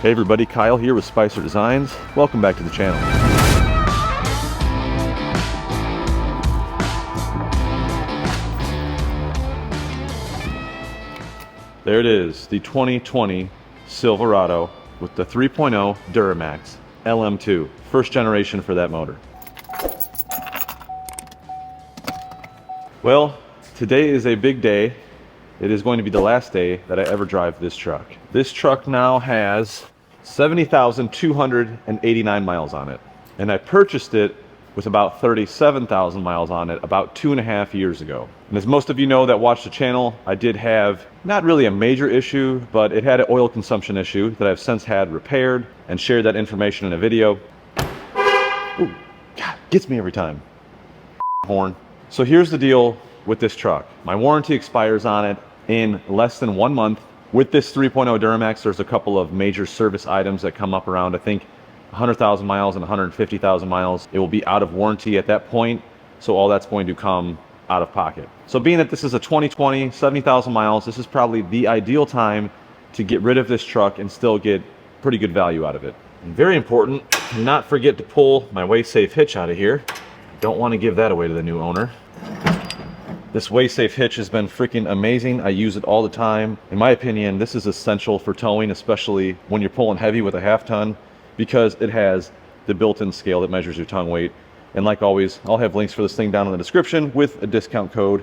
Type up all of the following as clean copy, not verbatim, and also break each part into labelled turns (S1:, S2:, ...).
S1: Hey everybody, Kyle here with Spicer Designs. Welcome back to the channel. There it is, the 2020 Silverado with the 3.0 Duramax LM2, first generation for that motor. Well, today is a big day. It is going to be the last day that I ever drive this truck. This truck now has 70,289 miles on it. And I purchased it with about 37,000 miles on it about 2.5 years ago. And as most of you know that watch the channel, I did have not really a major issue, but it had an oil consumption issue that I've since had repaired and shared that information in a video. Ooh, God, gets me every time. Horn. So here's the deal with this truck. My warranty expires on it in less than 1 month. With this 3.0 Duramax, there's a couple of major service items that come up around, I think, 100,000 miles and 150,000 miles. It will be out of warranty at that point, so all that's going to come out of pocket. So being that this is a 2020, 70,000 miles, this is probably the ideal time to get rid of this truck and still get pretty good value out of it. And very important, not forget to pull my WaySafe hitch out of here. Don't want to give that away to the new owner. This WaySafe hitch has been freaking amazing. I use it all the time. In my opinion, this is essential for towing, especially when you're pulling heavy with a 1/2 ton, because it has the built-in scale that measures your tongue weight. And like always, I'll have links for this thing down in the description with a discount code.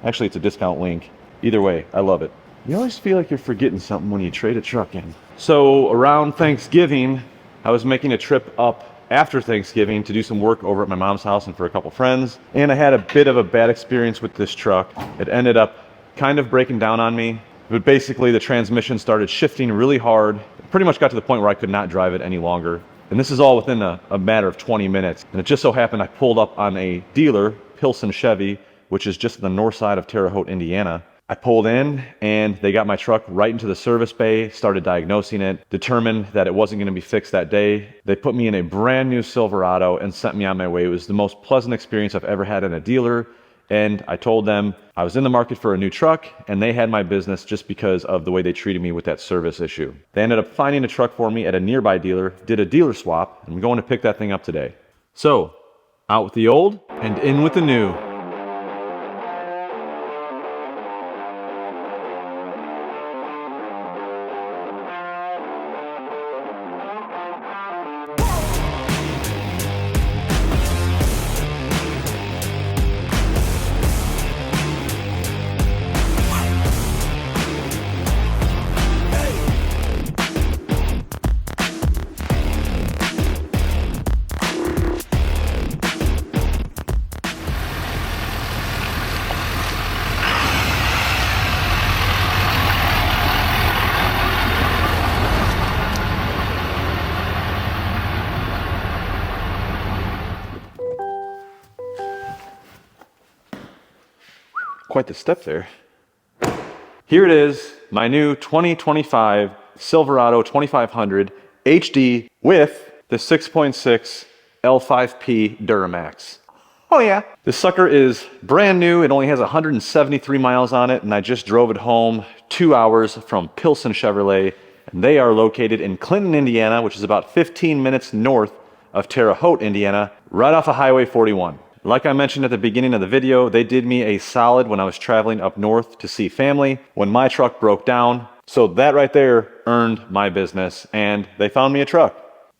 S1: Actually, it's a discount link. Either way, I love it. You always feel like you're forgetting something when you trade a truck in. So around Thanksgiving, I was making a trip up after Thanksgiving to do some work over at my mom's house and for a couple friends. And I had a bit of a bad experience with this truck. It ended up kind of breaking down on me. But basically the transmission started shifting really hard. It pretty much got to the point where I could not drive it any longer. And this is all within a matter of 20 minutes. And it just so happened I pulled up on a dealer, Pilsen Chevy, which is just on the north side of Terre Haute, Indiana. I pulled in and they got my truck right into the service bay, started diagnosing it, determined that it wasn't going to be fixed that day. They put me in a brand new Silverado and sent me on my way. It was the most pleasant experience I've ever had in a dealer. And I told them I was in the market for a new truck and they had my business just because of the way they treated me with that service issue. They ended up finding a truck for me at a nearby dealer, did a dealer swap, and I'm going to pick that thing up today. So, out with the old and in with the new. Quite the step there. Here it is, my new 2025 Silverado 2500 HD with the 6.6 L5P Duramax. Oh yeah. This sucker is brand new. It only has 173 miles on it, and I just drove it home 2 hours from Pilsen Chevrolet, and they are located in Clinton, Indiana, which is about 15 minutes north of Terre Haute, Indiana, right off of Highway 41. Like I mentioned at the beginning of the video, they did me a solid when I was traveling up north to see family when my truck broke down. So that right there earned my business, and they found me a truck.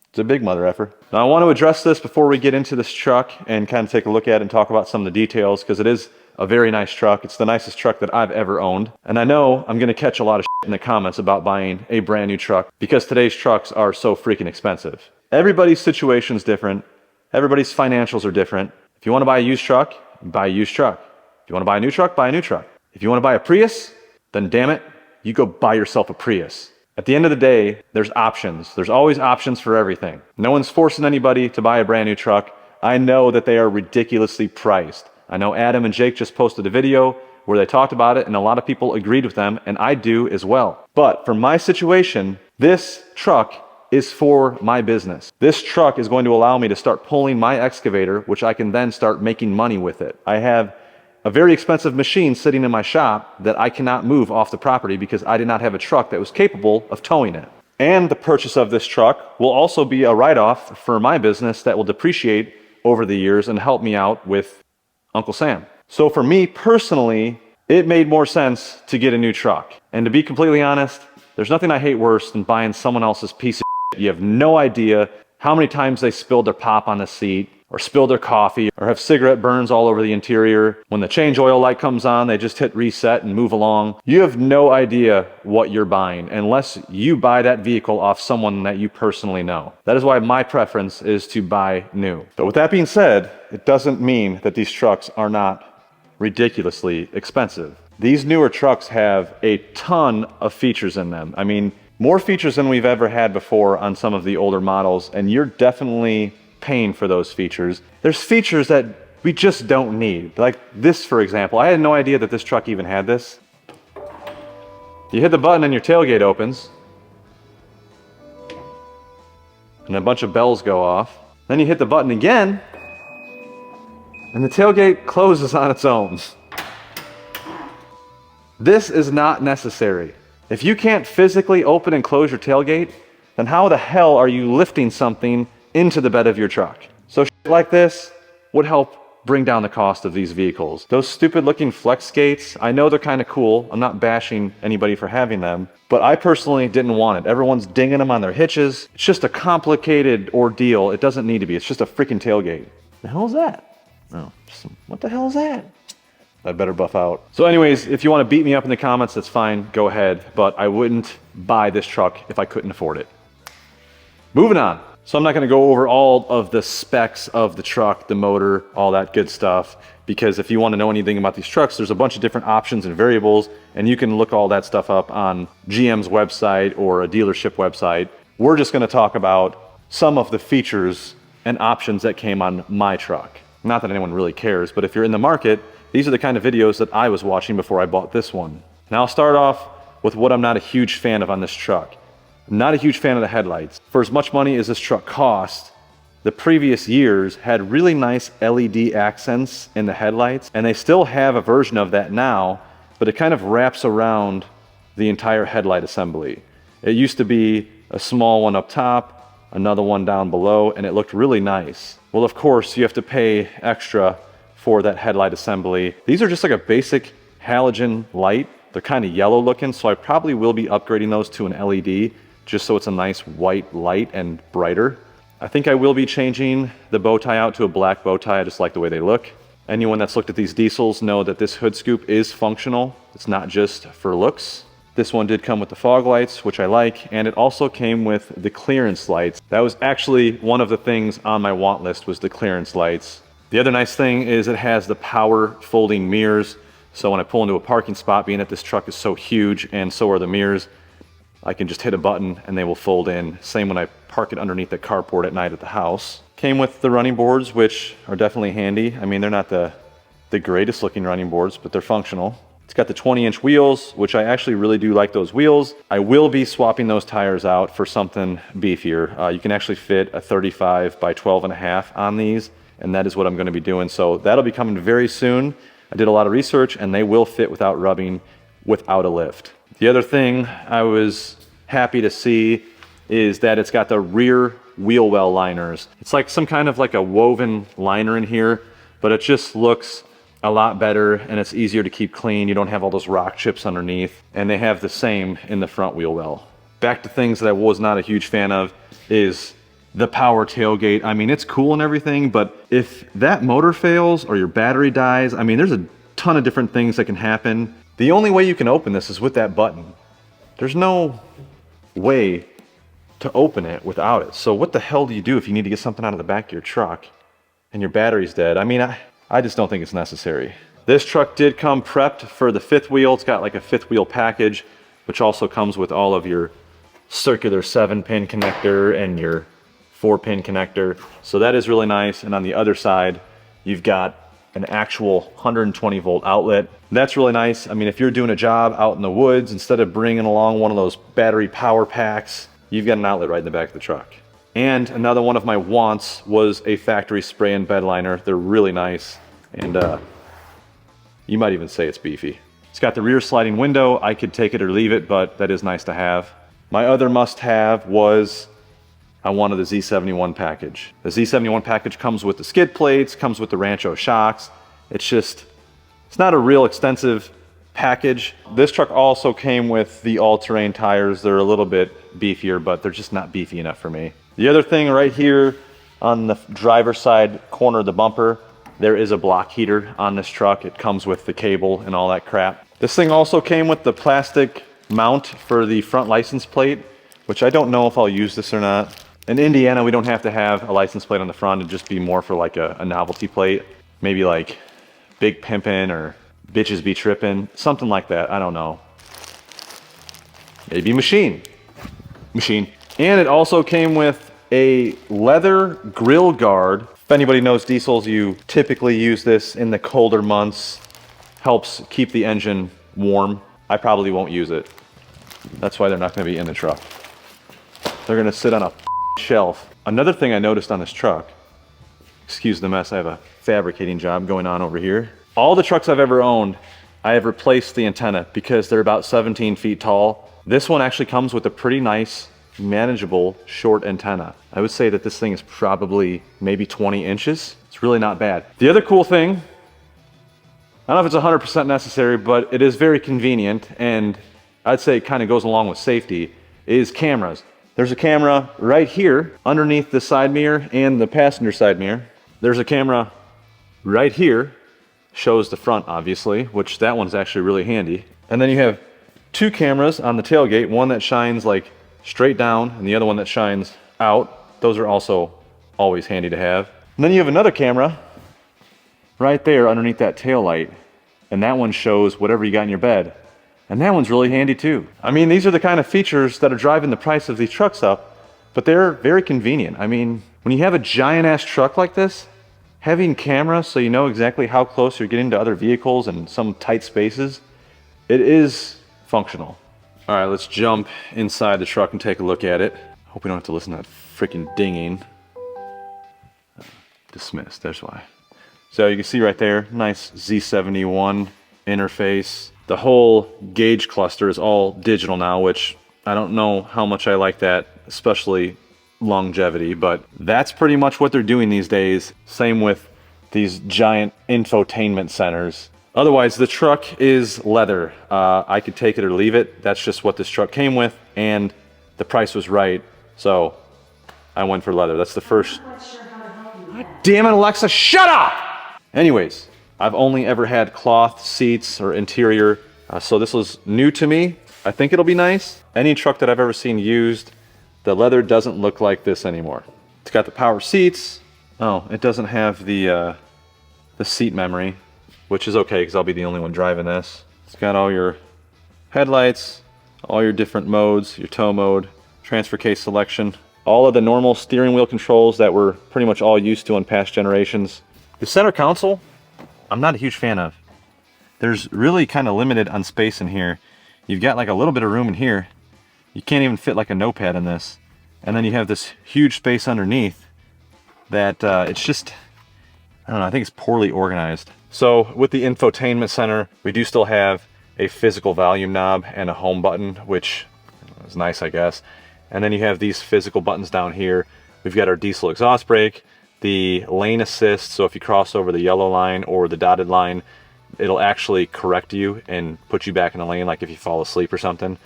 S1: It's a big mother effer. Now I want to address this before we get into this truck and kind of take a look at it and talk about some of the details, because it is a very nice truck. It's the nicest truck that I've ever owned. And I know I'm going to catch a lot of shit in the comments about buying a brand new truck because today's trucks are so freaking expensive. Everybody's situation is different. Everybody's financials are different. If you want to buy a used truck, buy a used truck. If you want to buy a new truck, buy a new truck. If you want to buy a Prius, then damn it, you go buy yourself a Prius. At the end of the day, there's options. There's always options for everything. No one's forcing anybody to buy a brand new truck. I know that they are ridiculously priced. I know Adam and Jake just posted a video where they talked about it and a lot of people agreed with them, and I do as well. But for my situation, this truck is for my business. This truck is going to allow me to start pulling my excavator, which I can then start making money with it. I have a very expensive machine sitting in my shop that I cannot move off the property because I did not have a truck that was capable of towing it. And the purchase of this truck will also be a write-off for my business that will depreciate over the years and help me out with Uncle Sam. So for me personally, it made more sense to get a new truck. And to be completely honest, there's nothing I hate worse than buying someone else's piece of shit. You have no idea how many times they spilled their pop on the seat, or spilled their coffee, or have cigarette burns all over the interior. When the change oil light comes on, they just hit reset and move along. You have no idea what you're buying unless you buy that vehicle off someone that you personally know. That is why my preference is to buy new. But with that being said, it doesn't mean that these trucks are not ridiculously expensive. These newer trucks have a ton of features in them. I mean, more features than we've ever had before on some of the older models, and you're definitely paying for those features. There's features that we just don't need. Like this, for example. I had no idea that this truck even had this. You hit the button and your tailgate opens. And a bunch of bells go off. Then you hit the button again, and the tailgate closes on its own. This is not necessary. If you can't physically open and close your tailgate, then how the hell are you lifting something into the bed of your truck? So shit like this would help bring down the cost of these vehicles. Those stupid looking flex gates, I know they're kind of cool. I'm not bashing anybody for having them, but I personally didn't want it. Everyone's dinging them on their hitches. It's just a complicated ordeal. It doesn't need to be. It's just a freaking tailgate. The hell is that? Oh, what the hell is that? I better buff out. So anyways, if you want to beat me up in the comments, that's fine. Go ahead. But I wouldn't buy this truck if I couldn't afford it. Moving on. So I'm not going to go over all of the specs of the truck, the motor, all that good stuff, because if you want to know anything about these trucks, there's a bunch of different options and variables, and you can look all that stuff up on GM's website or a dealership website. We're just going to talk about some of the features and options that came on my truck. Not that anyone really cares, but if you're in the market, these are the kind of videos that I was watching before I bought this one. Now I'll start off with what I'm not a huge fan of on this truck. I'm not a huge fan of the headlights. For as much money as this truck cost, the previous years had really nice LED accents in the headlights, and they still have a version of that now, but it kind of wraps around the entire headlight assembly. It used to be a small one up top, another one down below, and it looked really nice. Well, of course, you have to pay extra for that headlight assembly. These are just like a basic halogen light. They're kind of yellow looking, so I probably will be upgrading those to an LED, just so it's a nice white light and brighter. I think I will be changing the bow tie out to a black bow tie. I just like the way they look. Anyone that's looked at these diesels know that this hood scoop is functional. It's not just for looks. This one did come with the fog lights, which I like, and it also came with the clearance lights. That was actually one of the things on my want list, was the clearance lights. The other nice thing is it has the power folding mirrors. So when I pull into a parking spot, being that this truck is so huge and so are the mirrors, I can just hit a button and they will fold in. Same when I park it underneath the carport at night at the house. Came with the running boards, which are definitely handy. I mean, they're not the greatest looking running boards, but they're functional. It's got the 20-inch wheels, which I actually really do like those wheels. I will be swapping those tires out for something beefier. You can actually fit a 35 by 12.5 on these, and that is what I'm going to be doing. So that'll be coming very soon. I did a lot of research, and they will fit without rubbing, without a lift. The other thing I was happy to see is that it's got the rear wheel well liners. It's like some kind of like a woven liner in here, but it just looks a lot better and it's easier to keep clean. You don't have all those rock chips underneath, and they have the same in the front wheel well. Back to things that I was not a huge fan of is the power tailgate. I mean, it's cool and everything, but if that motor fails or your battery dies, I mean, there's a ton of different things that can happen. The only way you can open this is with that button. There's no way to open it without it. So what the hell do you do if you need to get something out of the back of your truck and your battery's dead? I mean, I just don't think it's necessary. This truck did come prepped for the fifth wheel. It's got like a fifth wheel package, which also comes with all of your circular 7-pin connector and your 4-pin connector. So that is really nice. And on the other side, you've got an actual 120 volt outlet. That's really nice. I mean, if you're doing a job out in the woods, instead of bringing along one of those battery power packs, you've got an outlet right in the back of the truck. And another one of my wants was a factory spray and bed liner. They're really nice, and you might even say it's beefy. It's got the rear sliding window. I could take it or leave it, but that is nice to have. My other must-have was I wanted the Z71 package. The Z71 package comes with the skid plates, comes with the Rancho shocks. It's not a real extensive package. This truck also came with the all-terrain tires. They're a little bit beefier, but they're just not beefy enough for me. The other thing right here on the driver's side corner of the bumper, there is a block heater on this truck. It comes with the cable and all that crap. This thing also came with the plastic mount for the front license plate, which I don't know if I'll use this or not. In Indiana, we don't have to have a license plate on the front. It'd just be more for like a novelty plate. Maybe like Big Pimpin' or Bitches Be Trippin', something like that, I don't know. Maybe Machine. And it also came with a leather grill guard. If anybody knows diesels, you typically use this in the colder months. Helps keep the engine warm. I probably won't use it. That's why they're not gonna be in the truck. They're gonna sit on a shelf. Another thing I noticed on this truck, excuse the mess, I have a fabricating job going on over here. All the trucks I've ever owned, I have replaced the antenna because they're about 17 feet tall. This one actually comes with a pretty nice, manageable, short antenna. I would say that this thing is probably maybe 20 inches. It's really not bad. The other cool thing, I don't know if it's 100% necessary, but it is very convenient, and I'd say it kind of goes along with safety, is cameras. There's a camera right here underneath the side mirror and the passenger side mirror. There's a camera right here, shows the front obviously, which that one's actually really handy. And then you have two cameras on the tailgate, one that shines like straight down and the other one that shines out. Those are also always handy to have. And then you have another camera right there underneath that tail light, and that one shows whatever you got in your bed. And that one's really handy too. I mean, these are the kind of features that are driving the price of these trucks up, but they're very convenient. I mean, when you have a giant ass truck like this, having cameras so you know exactly how close you're getting to other vehicles and some tight spaces, it is functional. All right, let's jump inside the truck and take a look at it. Hope we don't have to listen to that freaking dinging. Dismissed, that's why. So you can see right there, nice Z71 interface. The whole gauge cluster is all digital now, which I don't know how much I like that, especially longevity, but that's pretty much what they're doing these days. Same with these giant infotainment centers. Otherwise, the truck is leather. I could take it or leave it. That's just what this truck came with, and the price was right, so I went for leather. That's the first. God damn it, Alexa, shut up! Anyways, I've only ever had cloth seats or interior, so this was new to me. I think it'll be nice. Any truck that I've ever seen used, the leather doesn't look like this anymore. It's got the power seats. Oh, it doesn't have the seat memory, which is okay because I'll be the only one driving this. It's got all your headlights, all your different modes, your tow mode, transfer case selection, all of the normal steering wheel controls that we're pretty much all used to in past generations. The center console, I'm not a huge fan of. There's really kind of limited on space in here. You've got like a little bit of room in here. You can't even fit like a notepad in this. And then you have this huge space underneath that it's just, I don't know, I think it's poorly organized. So with the infotainment center, we do still have a physical volume knob and a home button, which is nice, I guess. And then you have these physical buttons down here. We've got our diesel exhaust brake, the lane assist, so if you cross over the yellow line or the dotted line, it'll actually correct you and put you back in the lane, like if you fall asleep or something.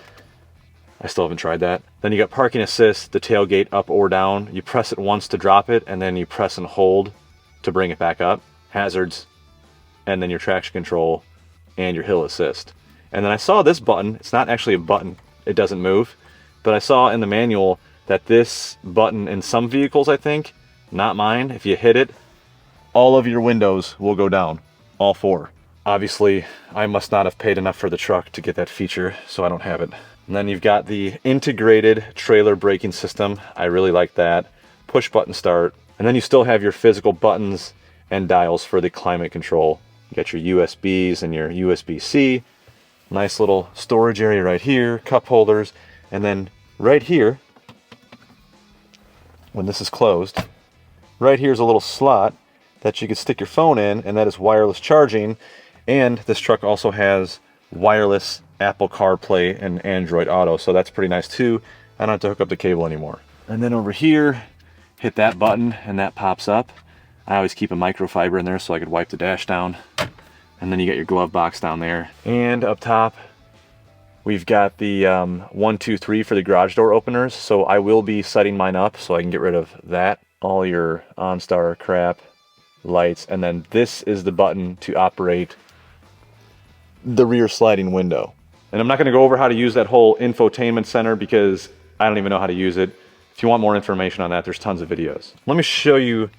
S1: I still haven't tried that. Then you got parking assist, the tailgate up or down. You press it once to drop it, and then you press and hold to bring it back up. Hazards, and then your traction control and your hill assist. And then I saw this button. It's not actually a button. It doesn't move. But I saw in the manual that this button in some vehicles, I think, not mine, if you hit it, all of your windows will go down, all four. Obviously, I must not have paid enough for the truck to get that feature, so I don't have it. And then you've got the integrated trailer braking system. I really like that. Push button start. And then you still have your physical buttons and dials for the climate control. You got your USBs and your USB-C. Nice little storage area right here, cup holders. And then right here, when this is closed, right here is a little slot that you can stick your phone in, and that is wireless charging. And this truck also has wireless Apple CarPlay and Android Auto, so that's pretty nice too. I don't have to hook up the cable anymore. And then over here, hit that button and that pops up. I always keep a microfiber in there so I could wipe the dash down. And then you got your glove box down there. And up top, we've got the 1, 2, 3 for the garage door openers. So I will be setting mine up so I can get rid of that. All your OnStar crap, lights, and then this is the button to operate the rear sliding window. And I'm not going to go over how to use that whole infotainment center because I don't even know how to use it. If you want more information on that, there's tons of videos. Let me show you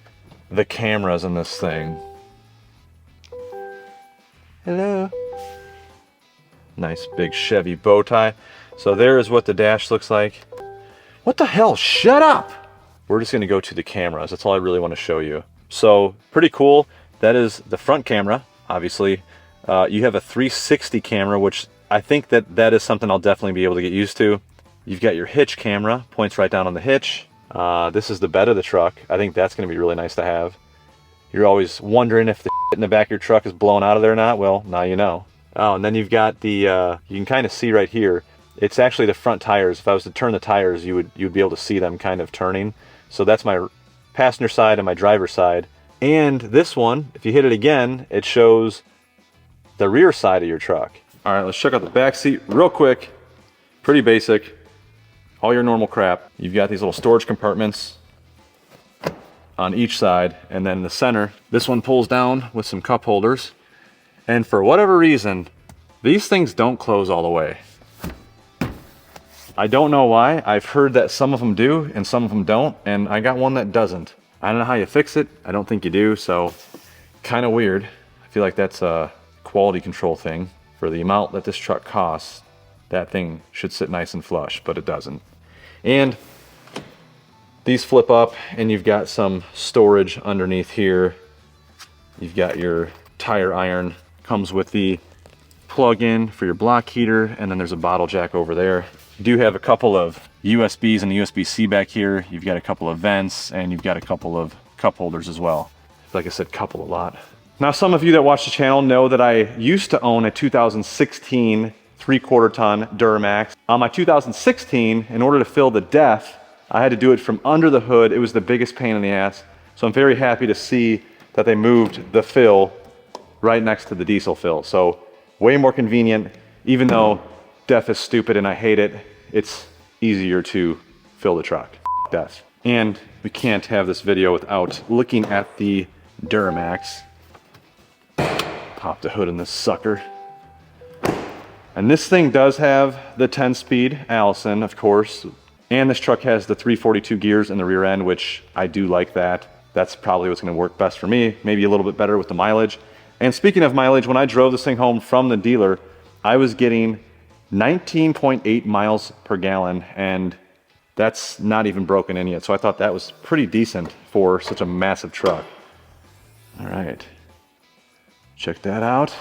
S1: the cameras in this thing. Hello. Nice big Chevy bow tie. So there is what the dash looks like. What the hell? Shut up! We're just gonna go to the cameras. That's all I really want to show you. So pretty cool. That is the front camera, obviously. You have a 360 camera, which I think that is something I'll definitely be able to get used to. You've got your hitch camera, points right down on the hitch. This is the bed of the truck. I think that's gonna be really nice to have. You're always wondering if the in the back of your truck is blown out of there or not. Well, now you know. Oh, and then you've got the, you can kind of see right here, it's actually the front tires. If I was to turn the tires, you'd be able to see them kind of turning. So that's my passenger side and my driver's side. And this one, if you hit it again, it shows the rear side of your truck. All right, let's check out the back seat real quick. Pretty basic, all your normal crap. You've got these little storage compartments on each side, and then in the center, this one pulls down with some cup holders. And for whatever reason, these things don't close all the way. I don't know why. I've heard that some of them do and some of them don't, and I got one that doesn't. I don't know how you fix it. I don't think you do, so kind of weird. I feel like that's a quality control thing. For the amount that this truck costs, that thing should sit nice and flush, but it doesn't. And these flip up, and you've got some storage underneath here. You've got your tire iron, comes with the plug-in for your block heater, and then there's a bottle jack over there. You do have a couple of USBs and a USB-C back here. You've got a couple of vents, and you've got a couple of cup holders as well. Like I said, couple a lot. Now, some of you that watch the channel know that I used to own a 2016 3/4 ton Duramax. On my 2016, in order to fill the depth, I had to do it from under the hood. It was the biggest pain in the ass. So I'm very happy to see that they moved the fill right next to the diesel fill. So way more convenient, even though DEF is stupid and I hate it, it's easier to fill the truck. DEF. And we can't have this video without looking at the Duramax. Pop the hood in this sucker. And this thing does have the 10-speed Allison, of course. And this truck has the 342 gears in the rear end, which I do like that. That's probably what's gonna work best for me, maybe a little bit better with the mileage. And speaking of mileage, when I drove this thing home from the dealer, I was getting 19.8 miles per gallon, and that's not even broken in yet. So I thought that was pretty decent for such a massive truck. All right, check that out.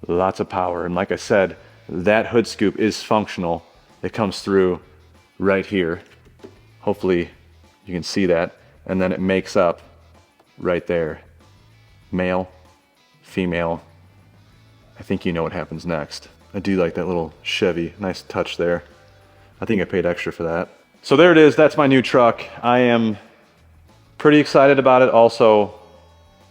S1: Lots of power, and like I said, that hood scoop is functional. It comes through right here. Hopefully you can see that. And then it makes up right there. Male, female. I think you know what happens next. I do like that little Chevy, nice touch there. I think I paid extra for that. So there it is, that's my new truck. I am pretty excited about it. Also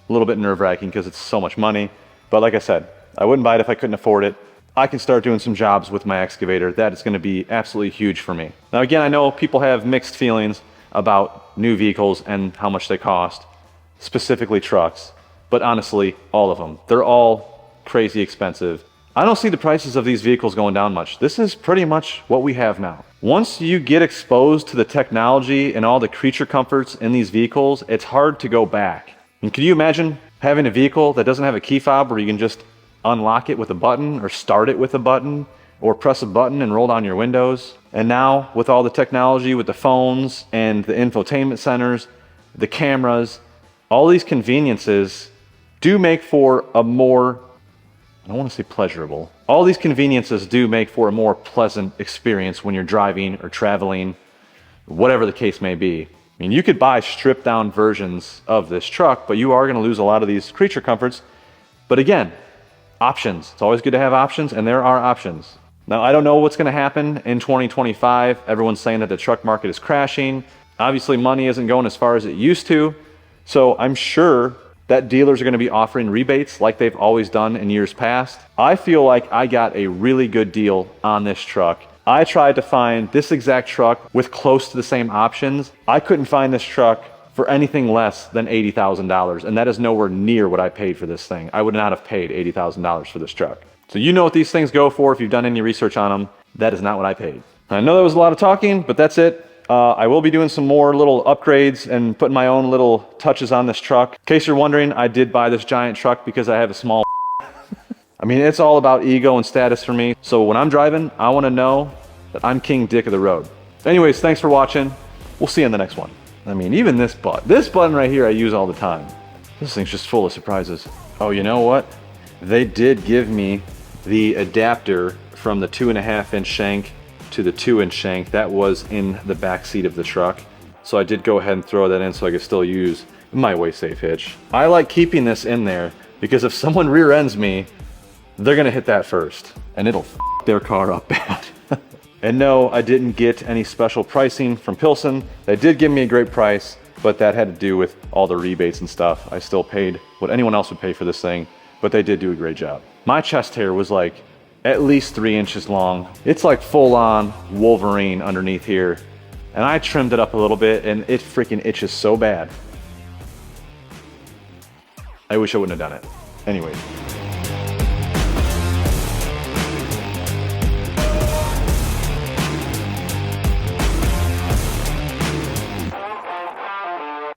S1: a little bit nerve-wracking because it's so much money. But like I said, I wouldn't buy it if I couldn't afford it. I can start doing some jobs with my excavator. That is going to be absolutely huge for me. Now again, I know people have mixed feelings about new vehicles and how much they cost, specifically trucks, but honestly, all of them. They're all crazy expensive. I don't see the prices of these vehicles going down much. This is pretty much what we have now. Once you get exposed to the technology and all the creature comforts in these vehicles, it's hard to go back. And can you imagine having a vehicle that doesn't have a key fob where you can just unlock it with a button or start it with a button or press a button and roll down your windows? And now with all the technology, with the phones and the infotainment centers, the cameras, all these conveniences do make for a more, I don't want to say pleasurable, all these conveniences do make for a more pleasant experience when you're driving or traveling, whatever the case may be. I mean, you could buy stripped down versions of this truck, but you are going to lose a lot of these creature comforts. But again, options. It's always good to have options, and there are options. Now, I don't know what's gonna happen in 2025. Everyone's saying that the truck market is crashing. Obviously, money isn't going as far as it used to. So I'm sure that dealers are gonna be offering rebates like they've always done in years past. I feel like I got a really good deal on this truck. I tried to find this exact truck with close to the same options. I couldn't find this truck for anything less than $80,000, and that is nowhere near what I paid for this thing. I would not have paid $80,000 for this truck. So you know what these things go for if you've done any research on them. That is not what I paid. I know that was a lot of talking, but that's it. I will be doing some more little upgrades and putting my own little touches on this truck. In case you're wondering, I did buy this giant truck because I have a small I mean, it's all about ego and status for me. So when I'm driving, I want to know that I'm King Dick of the road. Anyways, thanks for watching. We'll see you in the next one. I mean, even this button right here I use all the time. This thing's just full of surprises. Oh, you know what? They did give me the adapter from the 2.5-inch shank to the 2-inch shank. That was in the back seat of the truck. So I did go ahead and throw that in so I could still use my way-safe hitch. I like keeping this in there because if someone rear ends me, they're gonna hit that first and it'll f their car up bad. And no, I didn't get any special pricing from Pilsen. They did give me a great price, but that had to do with all the rebates and stuff. I still paid what anyone else would pay for this thing, but they did do a great job. My chest hair was like at least 3 inches long. It's like full on Wolverine underneath here. And I trimmed it up a little bit and it freaking itches so bad. I wish I wouldn't have done it. Anyways.